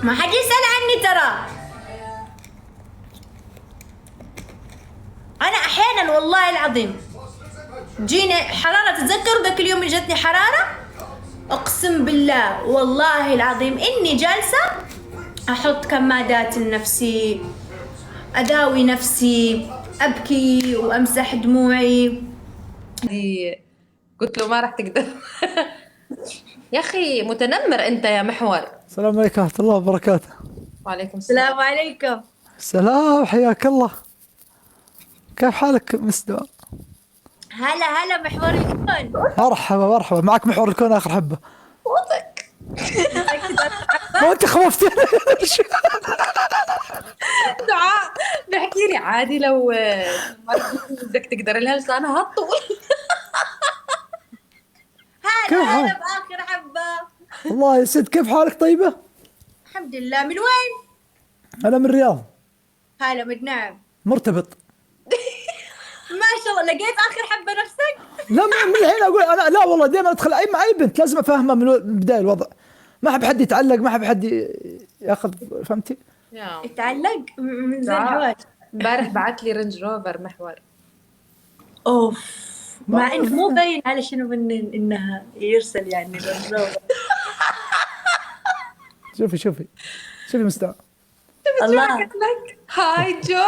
ما حد يسأل عني ترى. أنا أحيانا والله العظيم جيني حرارة. تتذكروا ذاك اليوم اللي جتني حرارة؟ أقسم بالله والله العظيم إني جالسة أحط كمادات لنفسي، أداوي نفسي، أبكي وأمسح دموعي. قلت له ما راح تقدر. يا أخي متنمر أنت يا محور. السلام عليكم ورحمة الله وبركاته. وعليكم السلام. السلام عليكم. السلام، حياك الله. كيف حالك مس دعاء؟ هلا هلا محور الكون. مرحبا مرحبا، معك محور الكون آخر حبة. وضك ما أنت خوفتني. دعاء بحكي لي عادي لو بدك تقدر لها لسانها هالطول. هلا كيف هلا حالك؟ بآخر حبة. الله يسعد، كيف حالك طيبة؟ الحمد لله. من وين؟ أنا من الرياض. هلا من نعم. مرتبط. ما شاء الله لقيت آخر حبة نفسك. لا من الحين أقول أنا، لا والله دائما أدخل أي مع أي بنت لازم أفهمها من بداية الوضع. ما أحب حد يتعلق، ما أحب حد ياخذ، فهمتي؟ يتعلق من زين دعاء. حواج. امبارح بعت لي رينج روفر محور. اوف. مع انه مو باين على شنو من انها يرسل يعني للزوج. شوفي مستوى. الله. لك هاي جو.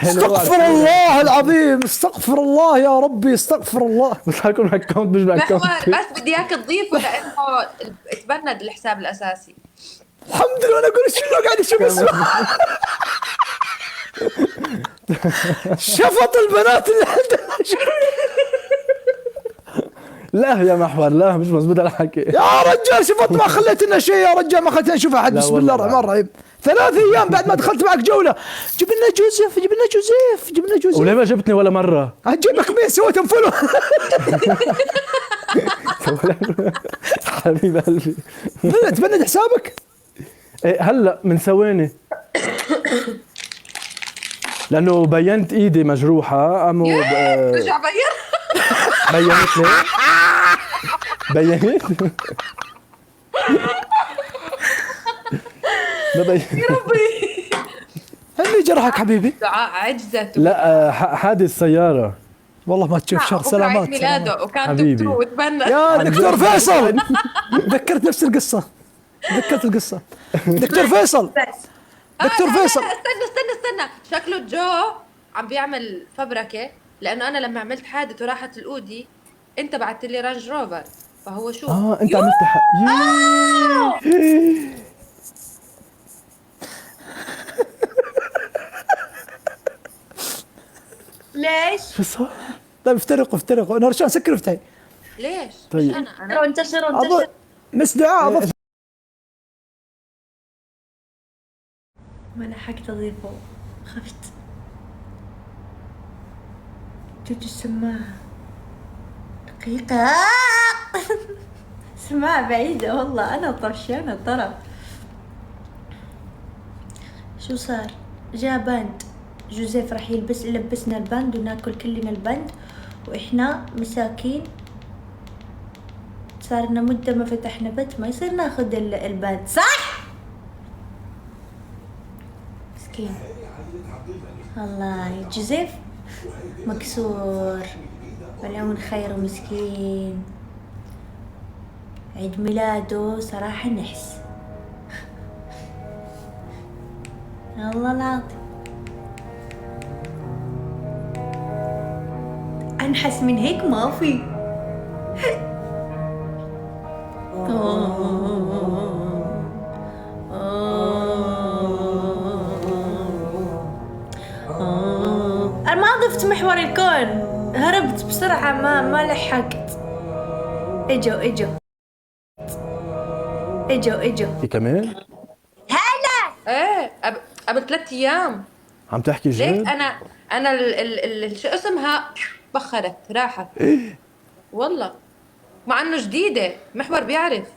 استغفر الله العظيم، استغفر الله يا ربي، استغفر الله. بس هكون اكونت مش باكونت. محور بس بدي اياك تضيفه لانه تبند الحساب الاساسي. الحمد لله. انا اقول شنو قاعد اشوف اسمه. شفط البنات اللي عندنا. لا يا محور، لا مش مزبوط الحكي. يا رجال شفط، ما خليت لنا شيء يا رجال، ما خليت نشوف احد. لا بسم الله والله الرحمن الرحيم. 3 ايام بعد ما دخلت معك جوله، جيب لنا جوزيف. وليه ما جبتني ولا مره؟ اجيبك مين سويت انفلو. حبيب قلبي. تبند حسابك. إيه هلا من ثواني. لانه بينت ايدي مجروحه قاموا رجع بين. بينت لي. بينت. ما بينت. اللي جرحك حبيبي؟ دعاء عجزت. لا حادث سياره. والله ما تشوف شر. بكرة سلامات. عيد ميلاده وكان حبيبي. دكتور وتبنى. يا دكتور فيصل، ذكرت نفس القصة. دكتور فيصل. بس دكتور فيصل. استنى شكله جو عم بيعمل فبركة، لأنه أنا لما عملت حادث وراحت الأودي أنت بعت لي رانج روفر، فهو شو؟ انت عملت ليش؟ شو صار؟ طيب افترقوا. انا رشان سكر افتحي. ليش؟ طيب. مش أنا انتشر. مس دعاء أضف. ما لحقت اضيفه، خفت. جبت السماعة دقيقة. سماعة بعيدة والله، أنا طرشانة طرف. شو صار؟ جاء باند، جوزيف راح يلبسنا الباند وناكل كلنا الباند، وإحنا مساكين صار لنا مدة ما فتحنا بيت، ما يصير ناخد الباند، صح؟ مسكين الله. جوزيف مكسور والعون خير ومسكين. عيد ميلاده صراحة نحس. الله العظيم أنحس من هيك ما في. أنا ما ضفت محور الكون، هربت بسرعة، ما لحقت. اجوا في كمان؟ إيه قبل 3 أيام. عم تحكي ليك جد؟ أنا شو اسمها بخرت راحت. والله مع إنه جديدة، محور بيعرف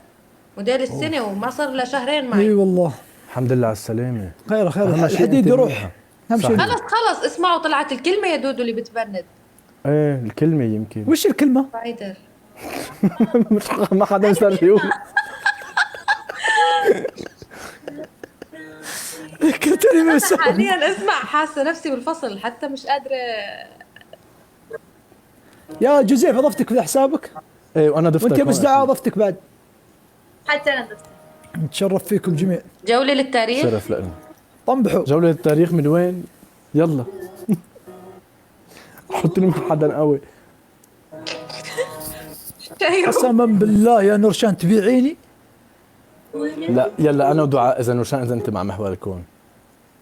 موديل السنة وما صار لها شهرين معي. اي والله. الحمد لله على السلامة. خير أهم شيء الحديد أنت يروح. منيحة. اهم شيء. خلص اسمعوا، طلعت الكلمة يا دودو اللي بتبند. ايه الكلمة يمكن. وش الكلمة؟ سبايدر. مش ما حدا صار يقول. شو اللي بيسوي؟ حاليا اسمع حاسه نفسي بالفصل حتى مش قادره. يا جوزيف اضفتك في حسابك ايه وانا ضفتك. وانت بس دعاء اضفتك بعد. حتى انا ضفت. نتشرف فيكم جميع. جوله للتاريخ. شرف لنا. طنبحوا. جولة التاريخ من وين؟ يلا. حطني مع حدا قوي. قسما بالله يا نورشان تبيعيني. لا يلا انا ودعاء اذا نورشان اذا انت مع محور الكون.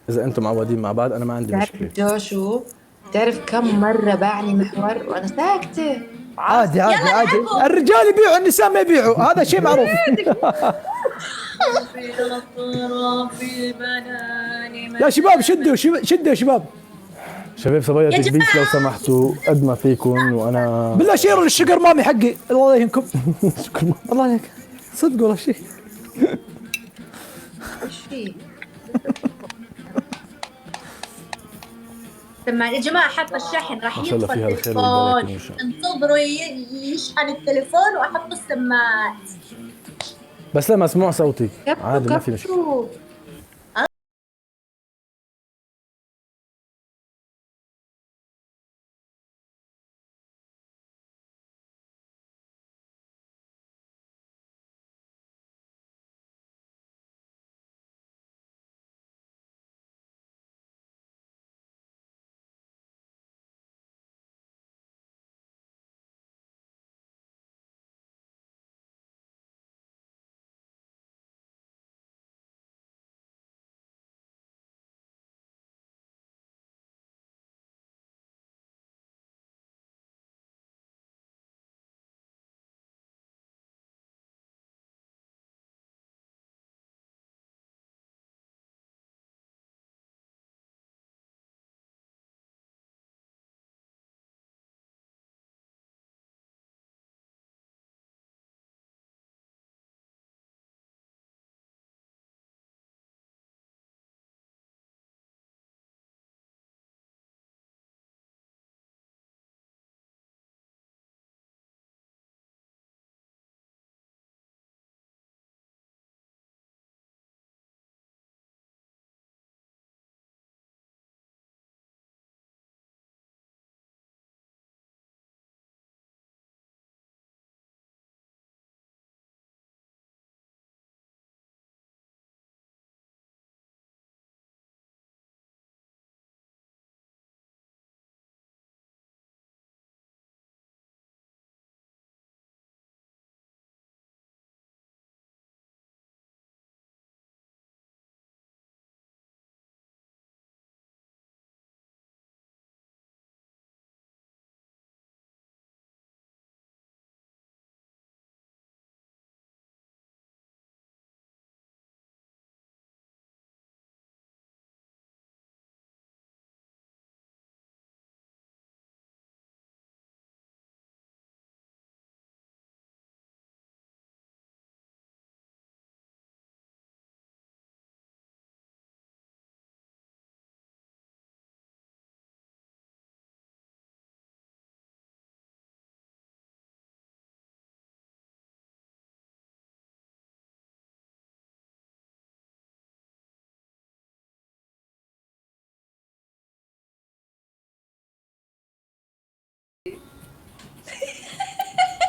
اذا انتم معودين مع بعض انا ما عندي مشكله. جوشو تعرف كم مرة باعني محور وأنا ساكتة؟ عادي الرجال يبيعوا النساء ما يبيعوا، هذا شيء معروف. يا شباب شدوا شدوا يا شباب. شباب صبايا تكبيس لو سمحتوا قد ما فيكم وانا بالله شيروا الشجر مامي حقي الله يهنكم. الله عليك صدق والله شيء. إيش فيه؟ لما يا جماعه حط الشاحن راح ما شاء الله يطفى فيها الخير التليفون، والبركة إن شاء الله. انتظروا يشحن التليفون واحط السماعات. بس لا مسموع صوتك عادي ما في مشكله. كبروا.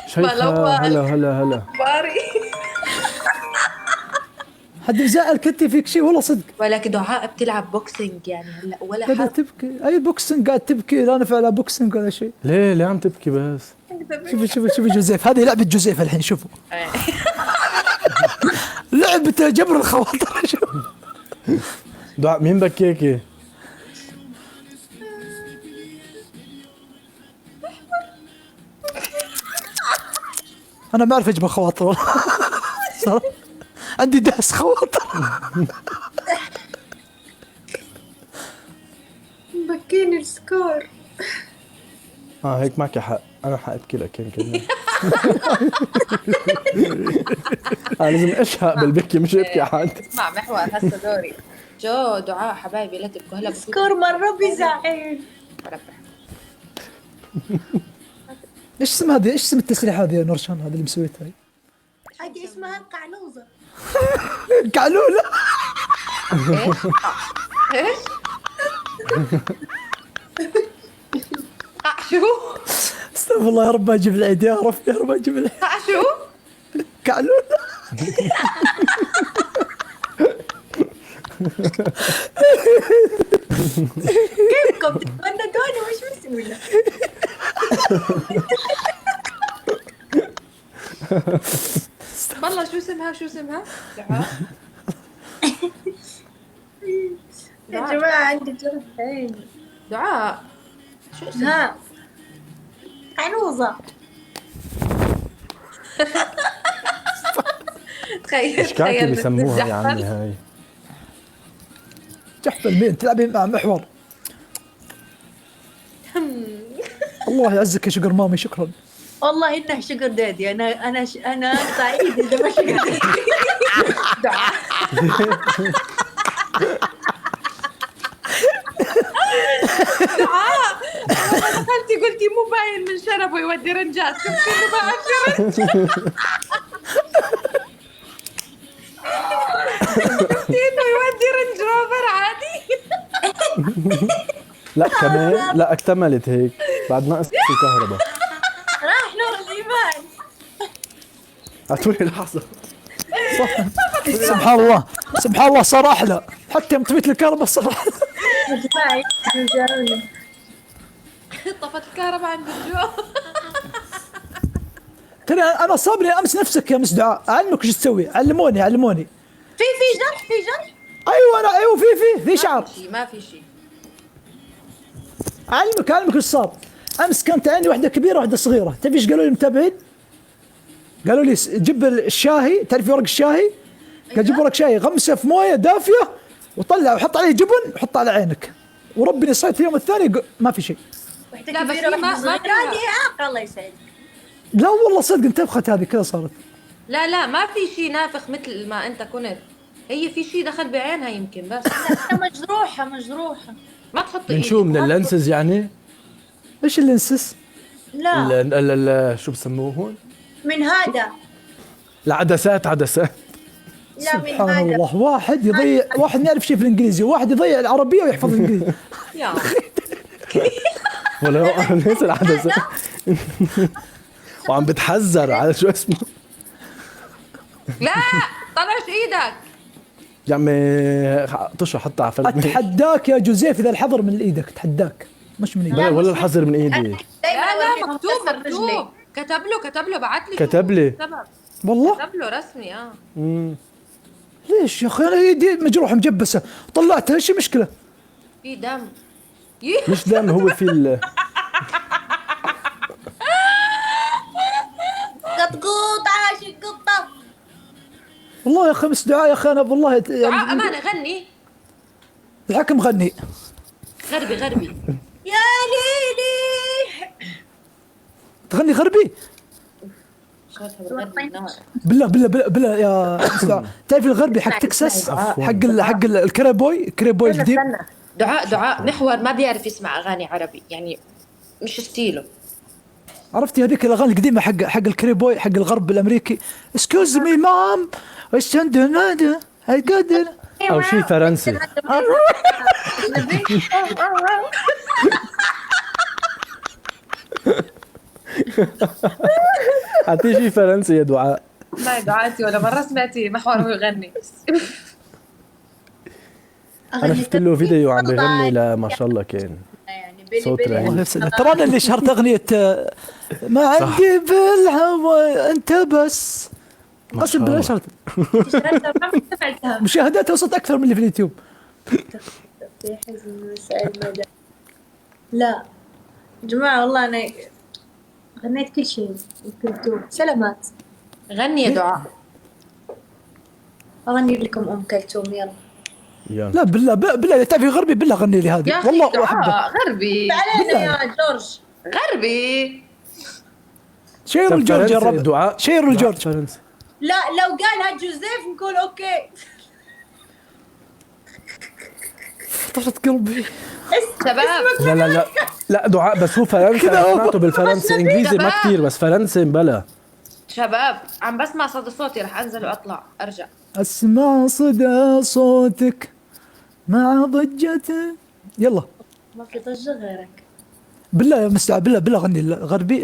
شيخة هلا باري. حد بزعل كتي فيك شيء والله صدق. ولكن دعاء بتلعب بوكسينج يعني هلا ولا قاعدة حد. تبكي اي بوكسنج قاعد تبكي لا نفع لا بوكسنج ولا شيء. ليه عم تبكي بس؟ شوفي جوزيف هذه لعبة جوزيف الحين شوفوا. لعبة جبر الخواطر. شوف دعاء مين بكيكي؟ انا ما اعرف اجبر خواطر والله. صراحة. عندي دهس خواطر. بكيني السكور. هيك معك حق انا حابكي لك يمكن. انا لازم اشهق بالبكي مش ابكي حد. اسمع محور هسه دوري. جو دعاء حبايبي لا تبكوا هلا بفوت. سكور مرة بيزعل. ايش اسم هذه؟ ايش اسم التسريحة هذه يا نورشان هذه اللي مسويتها هي؟ هذه اسمها القعنوزة. قعلولة. ايش؟ شو؟ استغفر الله يا رب ما اجيب العيد، يا رب يا رب ما اجيب العيد. شو؟ كعلول. كيفكم تتفندقوني وش بسوي له؟ والله شو اسمها دعاء. يا جماعة عندي جرح عيني. دعاء شو اسمها؟ ها عنوزة. تخيل ايش كاكي تخيل بيسموها يا بتتزحفل. عمي هاي؟ جحفل مين تلعبين مع محور؟ الله يعزك يا شقر مامي، شكرا. والله انه شجر دادي. انا اقطع ايدي اذا ما شجر دادي. دعاء دعاء والله دخلتي قلتي مو باين من شرفه يودي رنجات، شفتي انه باع شرف. شفتي انه يودي رنج روفر عادي. لا كمان لا اكتملت هيك بعد ناقص الكهرباء. راح نور الايمان. اعطوني لحظه. سبحان الله سبحان الله، صار احلى حتى يوم طفيت الكهرباء صار أحلى. يا جماعة جاروني. طفت الكهرباء عند الجو. ترى انا صابني امس نفسك يا مس دعاء، اعلمك ايش تسوي، علموني. في جرح في جرح. ايوه انا ايوه في شعر. ما في شيء. اعلمك ايش صار. امس كانت عندي واحده كبيره واحده صغيره، تعرف ايش قالوا لي المتابعين؟ قالوا لي جيب الشاهي، تعرفي ورق الشاهي؟ قال جيب ورق شاهي غمسه في مويه دافيه وطلع وحط عليه جبن وحط على عينك، وربني صيت اليوم الثاني ما في شيء. واحدة لا، بس كبيرة هي واحدة ما صغيرة. فيها. هذه إعاقة الله يسعدك. لا والله صدق انتفخت هذه كذا صارت. لا ما في شيء نافخ مثل ما انت كنت. هي في شيء دخل بعينها يمكن بس. مجروحة ما تحطي من ايدك. شو؟ من اللنسز يعني؟ ايش اللي انسس؟ لا شو بسموه هون؟ من هذا. العدسات. لا من سبحان هذا. الله، واحد ما يعرف شيء في الانجليزي، واحد يضيع العربيه ويحفظ الانجليزي. يا ولا ليش العدسات؟ وعم بتحذر على شو اسمه. لا طلعش ايدك. يا عمي طشوا حطها على فرد. اتحداك يا جوزيف اذا الحظر من ايدك، اتحداك مش من ايدك. ولا الحظر من ايدي. دايما لا أوريهم مكتوب كسر رجلي. كتب له بعت لي. كتب لي. والله كتب له رسمي. ليش يا اخي، انا يدي مجروحه مجبسه طلعتها، ايش المشكله؟ في دم. مش دم، هو في قطقوط عاشق قطة. والله يا اخي مس دعاء يا اخي انا والله دعاء امانه غني. الحكم غني. غربي. يا ليلي. تغني غربي؟ شوفها بالغربي النار. بالله يا مس دعاء، تعرف الغربي حق تكساس، حق الكريبوي القديم. دعاء محور ما بيعرف يسمع اغاني عربي يعني مش ستيله. عرفتي هذيك الاغاني القديمه حق الكريبوي حق الغرب الامريكي، اسكوز مي مام وش عندنا هالقدر او شيء فرنسي. اعطيه شيء فرنسي يا دعاء. ما دعاتي ولا مره سمعتي محور وهو يغني. انا شفت له فيديو عم بغني ما شاء الله كان يعني صوت رهيب. الله يسلمك. ترى انا اللي شهرت اغنيه ما عندي بالهوى انت بس، قسم بالله شهرت مشاهداتها وصلت اكثر من اللي في اليوتيوب. في حزن وسعيد مدى. لا جماعة والله أنا غنيت كل شيء. كلثوم سلامات. غني يا دعاء. أغني لكم أم كلثوم يلا. يلا لا بالله تعرفي غربي، بالله غني لي هذه يا والله اخي احبها. دعاء غربي. علينا يا جورج. غربي. شير الجورج يا رب، دعاء شير الجورج. فرنسي. لا لو قالها جوزيف نقول أوكي. طفت قلبي. شباب لا دعاء بس هو فرنسي، أنا سمعته بالفرنسي، انجليزي ما شباب. كثير بس فرنسي بلا. شباب عم بسمع صدى صوتي رح انزل واطلع ارجع. اسمع صدى صوتك مع ضجته. يلا ما في ضجة غيرك. بالله يا مستعد، بالله غني الغربي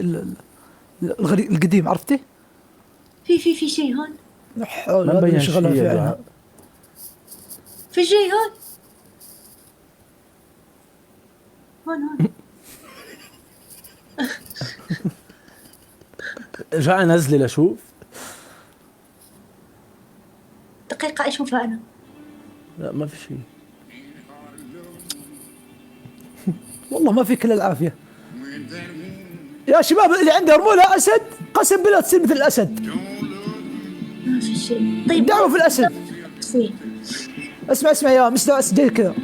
القديم، عرفتي؟ في شيء هون. حول ما هذا مبين شغلها شيء في يا عينها. دعاء. في شيء هون. هون. رجع نزلي لشوف. دقيقة اشوفها انا. لا ما في شيء. والله ما في كل العافية يا شباب. اللي عنده رمولة أسد قسم بالله تصير مثل الأسد. ما في شيء. طيب دعوة في الأسد. في. اسمع يا مستوى أسد جاي كذا.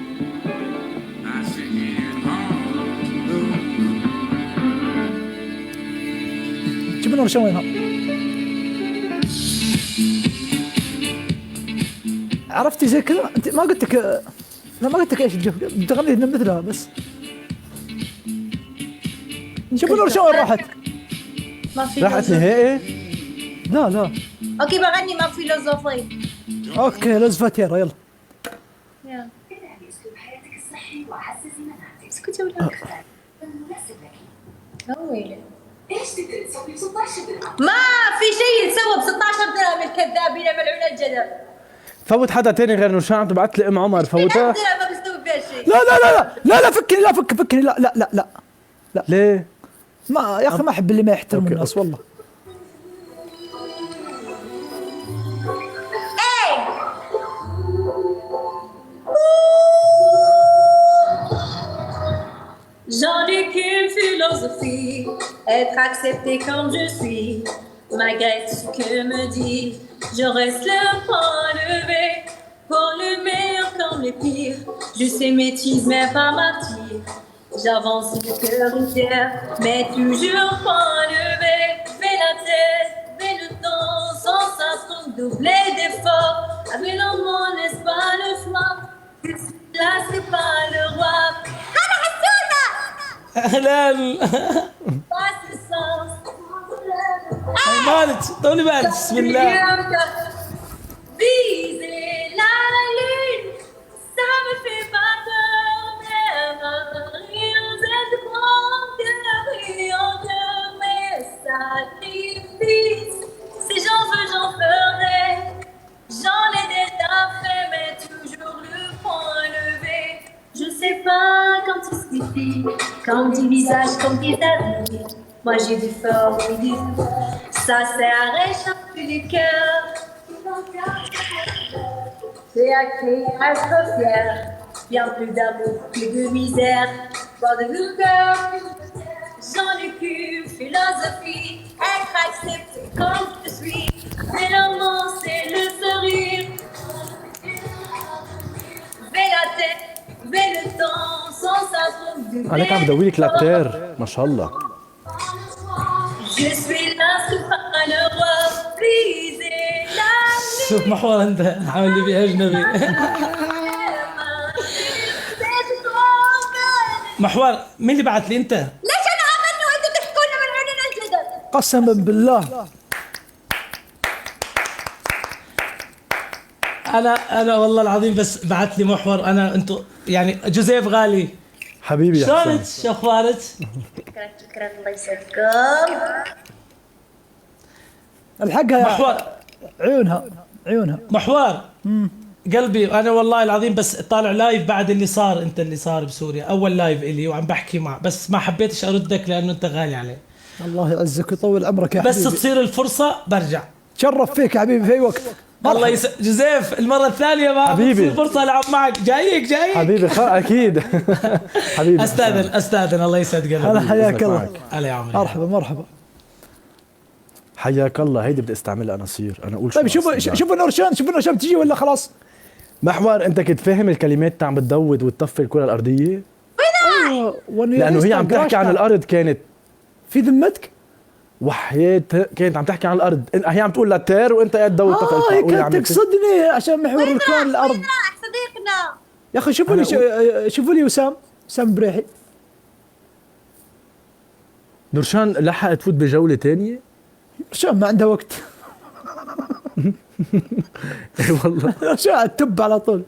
جيب لنا شو وينها. عرفتي زي كذا. انت ما قلت لك، لا ما قلت لك ايش تجيب، تغني مثلها بس. شوف النور شو وين راحت. ما في راحت لوز. نهائي. لا اوكي بغني ما في لوزوفي. اوكي لوز فاتيرا يلا. يلا اتبعي اسلوب حياتك الصحي وعززي مناعتك. اسكتي ولا المناسب لك. ويلي. ايش تقدري تسوي ب 16 درهم؟ ما في شيء يتسوى ب 16 درهم. الكذابين ملعون الجدب. فوت حدا تاني غير نورشان عم تبعت لي ام عمر فوتها. 1000 درهم ما بيستوي فيها شيء. لا فكني، لا فكني، لا ليه؟ ما يا اخي ما احب اللي ما يحترم أوكي، الناس والله. J'en ai qu'une philosophie, être accepté comme je suis. Malgré ce que me dit, je reste le point levé. Pour le meilleur comme le pire, je sais métise mais pas martyr. J'avance le cœur ouvert, mais toujours point levé. Fais la tête, fais le temps, sans sens doubler d'efforts. Avec l'amour, n'est-ce pas le choix? Là, c'est pas le roi. اهلا مالك طولي بالك بسم الله. Viser la lune, ça me fait pas peur, mais rien de grand cœur, rien de mes sacrifices. Si j'en veux, j'en ferai. J'en ai déjà fait, mais toujours le point levé. Je sais pas quand il suffit, quand du visage, comme des habits. Moi j'ai du fort et du fort, ça c'est à réchauffer du cœur. J'ai appris à être fier, bien plus d'amour que de misère. Pas de cœur, j'en ai qu'une philosophie, être accepté comme je suis. Mais l'amour c'est le sourire, fais la tête. عليك عم بدوي لك لابتير ما شاء الله. شوف محور انت عامل لي فيها اجنبي. محور مين اللي بعت لي انت؟ ليش انا اغني وانتم تحكوا لنا من عيوننا الجدل؟ قسما بالله انا والله العظيم بس بعت لي محور. انا انتم يعني جوزيف غالي حبيبي يا شلونك؟ حسن. شو اخبارك؟ شكرا الله يسعدكم. الحقها يا محور عيونها محور قلبي. انا والله العظيم بس طالع لايف بعد اللي صار، انت اللي صار بسوريا اول لايف الي وعم بحكي مع، بس ما حبيتش اردك لانه انت غالي علي. الله يعزك ويطول عمرك يا حبيبي. بس تصير الفرصه برجع. تشرف فيك يا حبيبي في اي وقت. الله جوزيف المره الثانيه ما حبيبي. تصير فرصه العب معك. جايك حبيبي اكيد. حبيبي استاذن الله يسعد قلبك. هلا حياك الله. هلا يا عمري. مرحبا. حياك الله. هيدي بدي استعملها انا اصير انا اقول طيب شوفوا نورشان تجي ولا خلاص؟ محور انت كنت فاهم الكلمات تاع بتدود وتطفي الكره الارضيه؟ ايوه لانه هي عم تحكي عن الارض كانت في ذمتك. وحياة كانت عم تحكي عن الارض، هي عم تقول للتير وانت قاعد تدور تطفي. هي كانت تقصدني عشان محور الكون الارض. صديقنا يا اخي شوفوا لي وسام بريحي. نورشان لحقت تفوت بجوله ثانيه؟ شو ما عنده وقت. اي والله. شو التب على طول.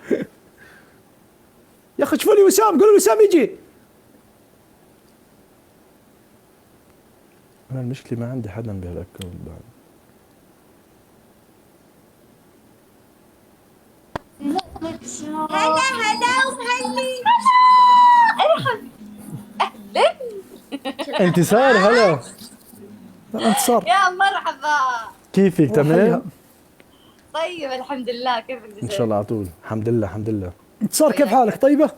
يا اخي شوفوا لي وسام، قولوا لي وسام يجي. انا المشكله ما عندي حدا بهالاكونت بعد. هلا وهلي. انتصار هلا. انتصار يا مرحبا. كيفك تمام؟ طيب الحمد لله، كيفك ان شاء الله على طول. الحمد لله الحمد لله. انتصار كيف حالك؟ طيبه؟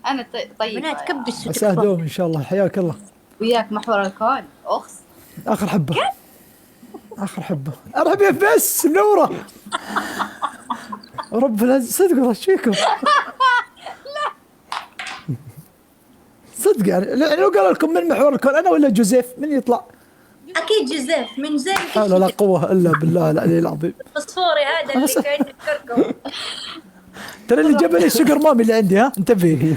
انا طيب. بنات كبسوا عساه دوم ان شاء الله. حياك الله. وياك محور الكون اخس. اخر حبه. اخر حبه. ارحب بس منوره. رب العزة صدق والله ايش فيكم؟ صدق يعني لو قالوا لكم من محور الكون انا ولا جوزيف من يطلع؟ اكيد جوزيف من زين لا لا قوه الا بالله العلي العظيم. فوسفوري هذا اللي كان يذكركم. ترى اللي جاب لي السوبر مامي اللي عندي، ها انتبهي.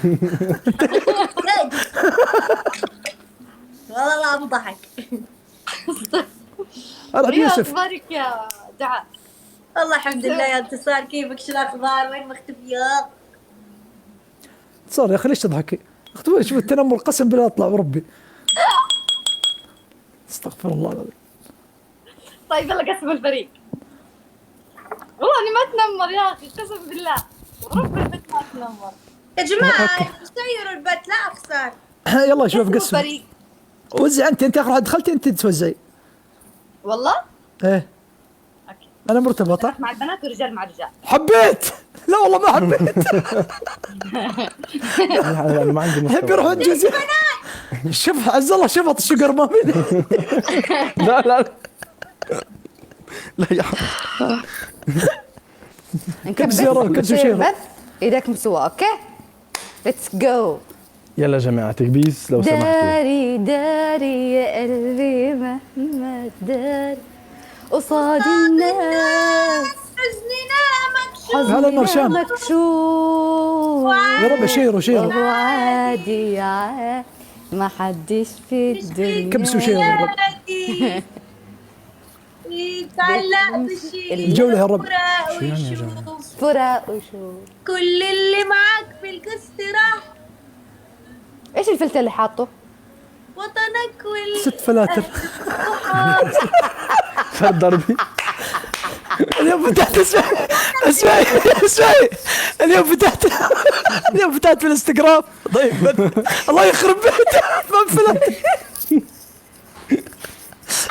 والله لا امضحك. ارحب يا يوسف. اخبارك يا دعاء؟ والله الحمد لله يا انتصار، كيفك؟ شو الاخبار؟ وين مختفيات؟ صار يا اخي ليش تضحكي؟ اختبار شوف التنمر قسم بالله اطلع وربي. استغفر الله العظيم. طيب يلا قسم الفريق. والله اني ما اتنمر يا اخي، قسم بالله ورب البيت ما اتنمر. يا جماعه سيروا البيت لا اخسر. يلا شوف قسم قسم. الفريق. وزع انت اخر واحد دخلتي انت توزعي. والله؟ ايه اوكي. انا مرتبطه. مع البنات ورجال مع رجال. حبيت. لا والله ما حبيت. انا ما عندي يحب يروح عند جوزيف. شوف عز الله شفط الشقر مامي. لا لا لا يا حبيبي. كم زيارة كم شيرة. بس ايدك مسوى. اوكي ليتس جو. يلا جماعه تكبيس لو سمحتوا. داري داري يا قلبي مهما داري قصاد الناس حزننا مكشوف. هلا مرشان. مكشوف. يا رب شيروا شيروا. وعادي عادي ما حدش في الدنيا كبسوا شيروا يا رب. يتعلق بشيء الجولة يا رب. شو يعني يا جماعة؟ فراق وشوف. كل اللي معاك في القسط راح، ايش الفلتر اللي حاطه؟ وطنك 6 فلاتر. فرد ضربي. اليوم فتحت اسمعي اليوم فتحت في الانستغرام. طيب الله يخرب بيته ما فلت.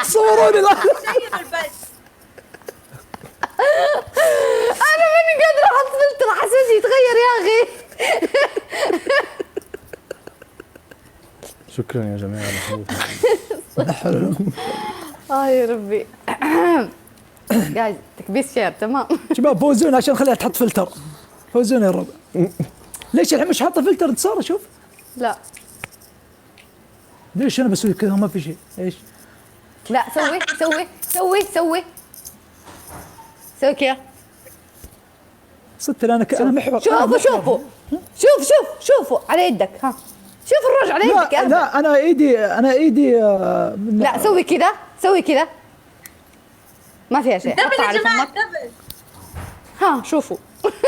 صوروني الآن. سيروا البيت. انا ماني قادره احط فلتر، حساسي يتغير يا اخي. شكرا يا جماعه محمود. يا ربي. جايز تكبيس شير تمام. شباب فوزونا عشان خليها تحط فلتر. فوزونا يا رب. ليش الحين مش حاطه فلتر انتصار؟ شوف لا ليش انا بسوي كذا ما في شيء. ايش لا سوي كذا. صدق انا انا محور. شوفوا على يدك. ها شوف الرجل على يدك. لا انا ايدي لا سوي كذا ما فيها شيء. دبل حطها يا على جماعه فمك. دبل. ها شوفوا.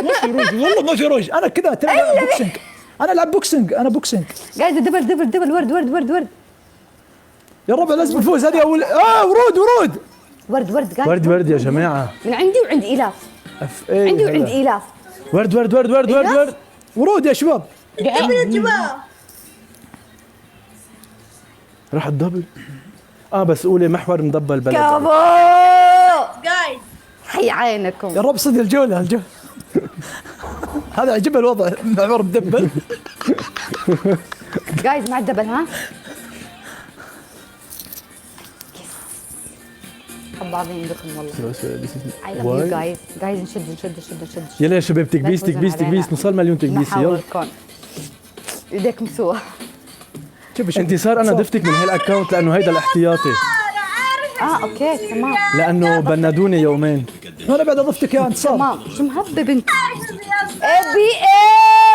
ما في روج والله ما في روج. انا كذا ترى بوكسينج. انا العب بوكسينج. انا بوكسينج. قاعده دبل ورد. يا رب لازم نفوز. هذه اول ورود ورد يا جماعه. من عندي وعند إيلاف. إيه عندي هلا. وعند إيلاف. ورد ورود يا شباب. دبل يا جماعه. راح الدبل. بس قولي محور مضبل بلد. كابو. جايز حي عينكم. يا رب صدق الجوله. هذا عجب الوضع. معمر مدبل. جايز مع الدبل. ها حب عظيم بكم والله. I love you guys نشد. يلا يا شباب تكبيس نوصل مليون تكبيسه. يلا ايديك مسوى. شوف انتصار انا ضفتك من هالاكونت لانه هيدا الاحتياطي. اوكي تمام لانه بندوني يومين. انا بعد اضفتك يا انتصار. تمام. شو مهبب انت؟ بي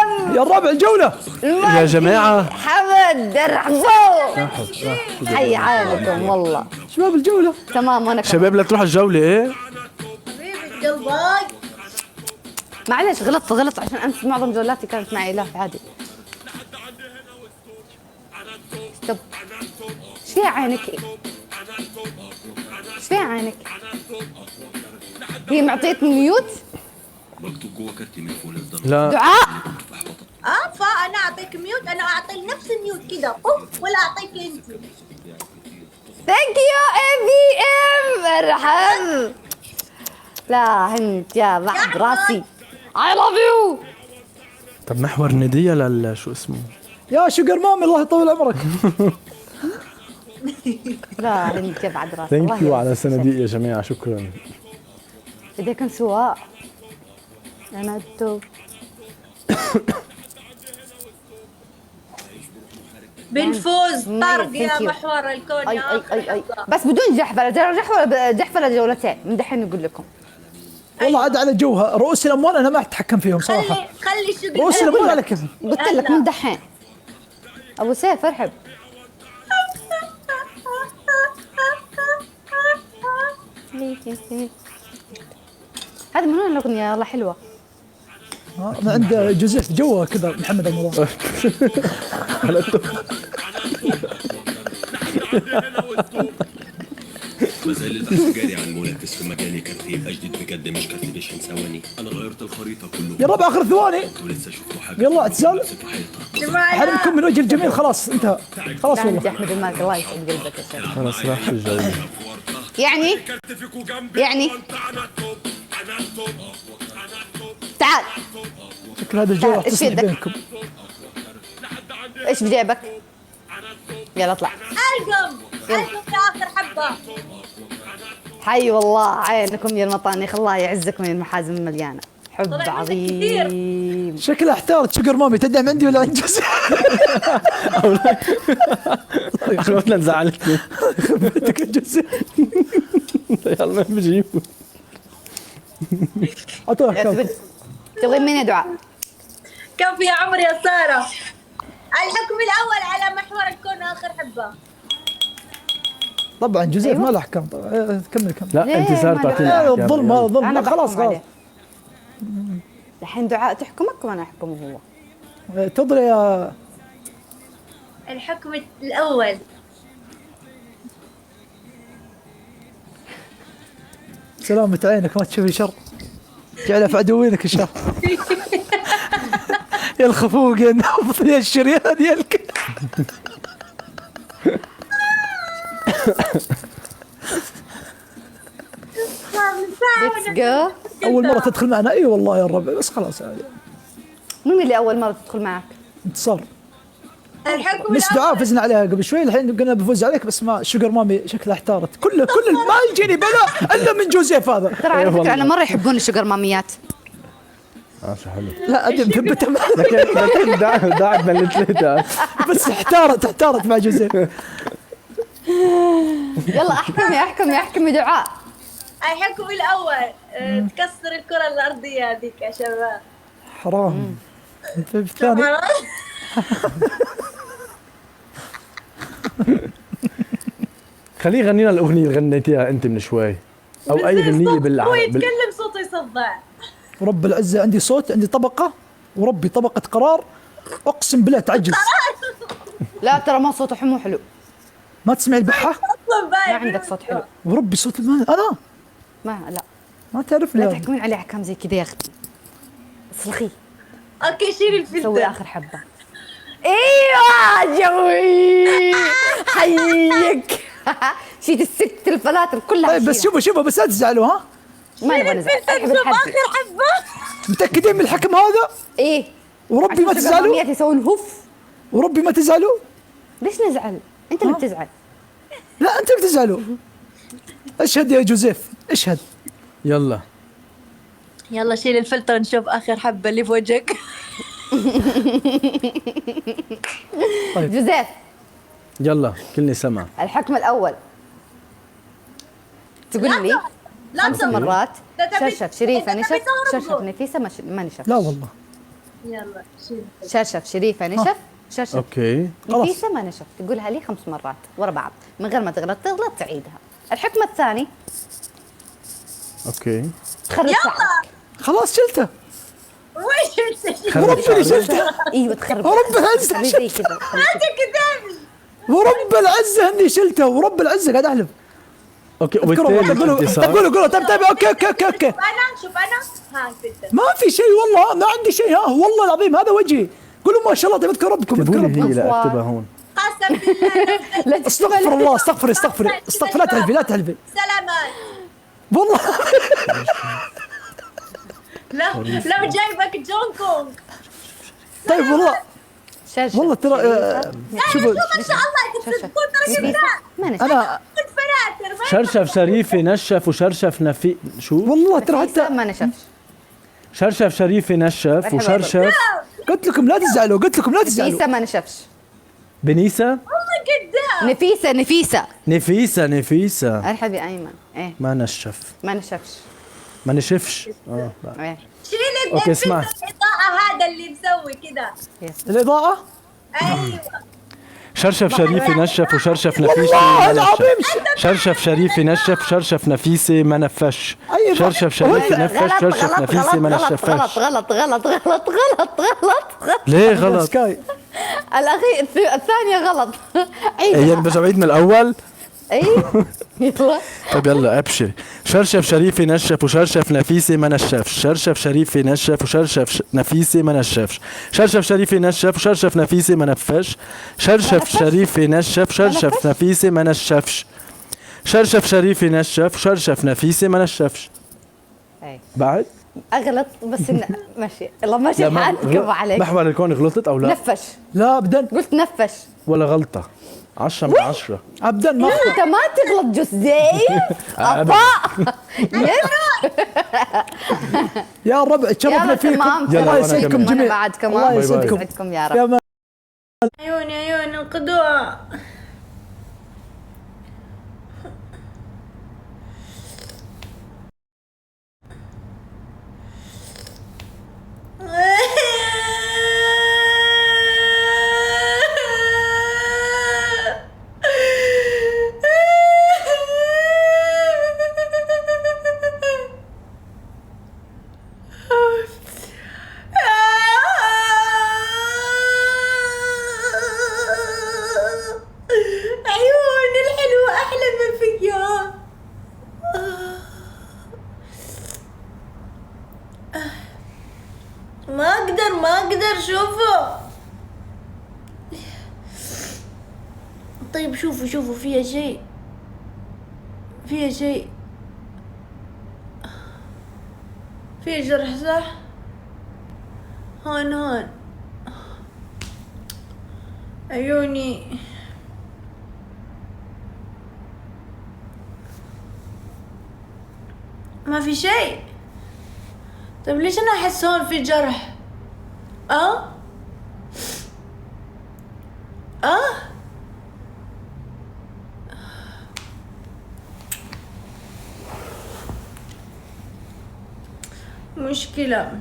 ام يا الرابع الجوله. يا جماعه حمد ارحبوا. حي عينكم والله. شباب الجوله. تمام وانا كمان. شباب لا تروح الجوله. ايه حبيبي قلبي. معلش غلطت عشان امس معظم جولاتي كانت معي لاف عادي. ستوب. ايش فيها عينك؟ ايش فيها عينك؟ هي معطيتني ميوت؟ مكتوب جوه كارتي من فول الضغط. لا دعاء فانا اعطيك ميوت، انا اعطي نفس الميوت كذا اوف ولا اعطيك انت. ثانك يو اي بي ام مرحب. لا انت يا بعد راسي اي لاف يو. طب محور ندية شو اسمه؟ يا شوجر مامي الله يطول عمرك. لا انت يا بعد راسي. ثانك يو على صناديق يا جماعة، شكرا. ايديكم سواء. انا التوب. بنفوز طرق Thank يا you. محور الكون اي يا اي اي اي بس بدون جحفله جولتين من دحين نقول لكم. والله عاد على جوها رؤوس الاموال انا ما اتحكم فيهم صراحه. خلي الشغل رؤوس الاموال على كيف. قلت لك من دحين. ابو سيف ارحب. هذه من وين الاغنيه؟ والله حلوه. من عند جوزيف جوا كذا محمد رمضان. ما زال البحث جاري عن منافس في مجالي كارتي اجدد بجد مش كارتي بيشن ثواني. انا غيرت الخريطه كله. يا رب اخر ثواني. ولسه شفتوا حاجه. يلا اعتزال. حرمكم من وجه الجميل خلاص انتهى. خلاص لا انت والله. يا احمد المايك الله يسعد قلبك يا شيخ. خلاص راح الجاي. يعني تعال. شكل هذا الجو راح إيش تصلح يدك؟ بينكم. ايش بجيبك؟ يلا اطلع. القم يا اخر حبه. حي والله عينكم يا المطانيخ، الله يعزكم يا المحازم المليانه. حب طلع منك عظيم. شكلها احتارت شوجر مامي تدعم عندي ولا عند جوزيف. مثلا زعلتني. بيتك يا جوزيف. يلا ما بجيبه. اعطوها يا كم. سبت. تبغين مين يا دعاء؟ كم يا عمر يا ساره. الحكم الاول على محور الكون اخر حبه. طبعا جوزيف أيوة. ما له احكام. كمل. لا ليه انت صار ما تعطيني له؟ لا أحكام. الظلم هذا ظلم. انا لا، خلاص بحكم خلاص. عليه. الحين دعاء تحكمك وانا احكمه هو. تفضل يا الحكم الاول. سلامة عينك ما تشوفي شر. جعلها في عدوينك الشر. يا الخفوق يا النفط يا الشريان يا ليتس جو. اول مرة تدخل معنا اي والله يا الربع بس خلاص يعني. مين اللي اول مره تدخل معك؟ انتصار. الحكم بس دعاء فزنا عليها قبل شوي الحين قلنا بفوز عليك بس ما شوجر مامي شكلها احتارت. كل ما يجيني بلا الا من جوزيف هذا. ترى على فكره انا مره يحبون الشجر ماميات. شو حلو. لا ادري مثبتها لكن داعت من الثلاثة. بس احتارت مع جوزيف. يلا احكمي دعاء. الحكم الاول تكسر الكره الارضيه هذيك يا شباب. حرام. الثاني خليه يغنينا الاغنية اللي غنيتيها انت من شوي، او اي اغنية هو يتكلم صوته يصدع. رب العزة عندي صوت عندي طبقة وربي طبقة قرار اقسم بالله تعجز. لا ترى ما صوته حلو. ما تسمع البحة اصلا ما عندك صوت حلو. وربي صوت المال انا لا ما تعرفني لا يعني. تحكمين عليه احكام زي كذا يا اختي. اصلخي اوكي شيل الفلتر. سوي اخر حبه. ايوه جوي حيك. شيت الست الفلاتر كلها. طيب بس شوفوا بس لا تزعلوا ها. ما نبغى نزعل. الفلتر الحب شوف الحد. اخر حبه. متأكدين من الحكم هذا ايه وربي ما تزعلوا يسوون هف. وربي ما تزعلوا. ليش نزعل؟ انت اللي بتزعل. لا انتم بتزعلوا. اشهد يا جوزيف اشهد. يلا يلا شيل الفلتر نشوف اخر حبه اللي في وجهك. طيب. جوزيف يلا كلني سمع. الحكم الاول تقول لي لا 5 مرات تبي- شرشف شريفه تبي نشف تهرب. شرشف نفيسه ما نشف. لا والله يلا شيل. شرشف شريفه نشف شرشف اوكي خلاص. نفيسه ما نشف. تقولها لي 5 مرات ورا بعض من غير ما تغلط تعيدها. الحكم الثاني اوكي تخرج ساعتك. خلاص شلته. وش انت؟ ورب شلتها ايوه تخرب. ورب العزة خلي زي كذا. انت كذابي. ورب العزة اني شلتها ورب العزة قاعد احلف. اوكي اذكروا وبالتالي قولوا انتصار. قولوا طيب اوكي شوف انا ها كده. ما في شيء والله ما عندي شيء ها والله العظيم هذا وجهي. قولوا ما شاء الله طيب اذكر ربكم اذكر اكتبوا لي ربكم. هي لا اكتبها هون. قسم بالله لا استغفر الله استغفري لا تحلفي سلامات. والله لا جايبك جون كونغ. طيب والله شاشة. والله ترى شوفوا ما شاء الله انت بتقول ترى جبتها. ما نسيت. انا كنت فلاتر ما شرشف شريفه نشف وشرشف نفي شو؟ والله ترى نفيسة حتى ما نشفش. شرشف شريفه نشف مرحبا. وشرشف قلت لكم لا تزعلوا نفيسة ما نشفش. بنيسة والله قدام. نفيسة. نفيسة ارحب يا ايمن. ايه ما نشف ما نشفش. ما نشفش لا. ايه شيل أوكي، اسمع. الاضاءة هذا اللي مسوي كذا. الاضاءة ايوه. شرشف شريفه نشف وشرشف نفيسه والله ما العظيم نشف شرشف شريفه نشف وشرشف نفيسه ما نفش أيوة. شرشف شريفه نفش شرشف نفيسه ما نشفش غلط. ليه غلط؟ سكاي الاخير الثانية غلط. يعني عيد. بدي اعيد من الاول. ايوه يلا. طيب يلا ابشر. شرشف شريفه نشف وشرشف نفيسه ما نشفش شرشف شريفه نشف وشرشف نفيسه ما نشفش شرشف شريفه نشف وشرشف نفيسه ما نفش شرشف شريفه نشف شرشف نفيسه ما نشفش شرشف شريفه نشف وشرشف نفيسه ما نشفش. إيه. بعد اغلط بس ماشي الله ماشي حالكم عليك. محور الكون غلطت او لا؟ نفش. لا ابدا قلت نفش. ولا غلطة 10 من 10. ابدا ما انت ما تغلط جوزيف. عطاء. يس. يا ربع تشرفنا يلا فيكم تمام. يلا، الله وأنا يسعدكم كمان. وانا جميعا بعد كمان. الله يسعدكم. يسعدكم يا يا رب. ما عيوني القدوة. عيوني الحلوة أحلى من فيا. ما أقدر شوفوا. طيب شوفوا فيها شيء فيها جرح صح؟ هون عيوني. ما في شيء. طيب ليش انا احس هون في جرح؟ مشكلة.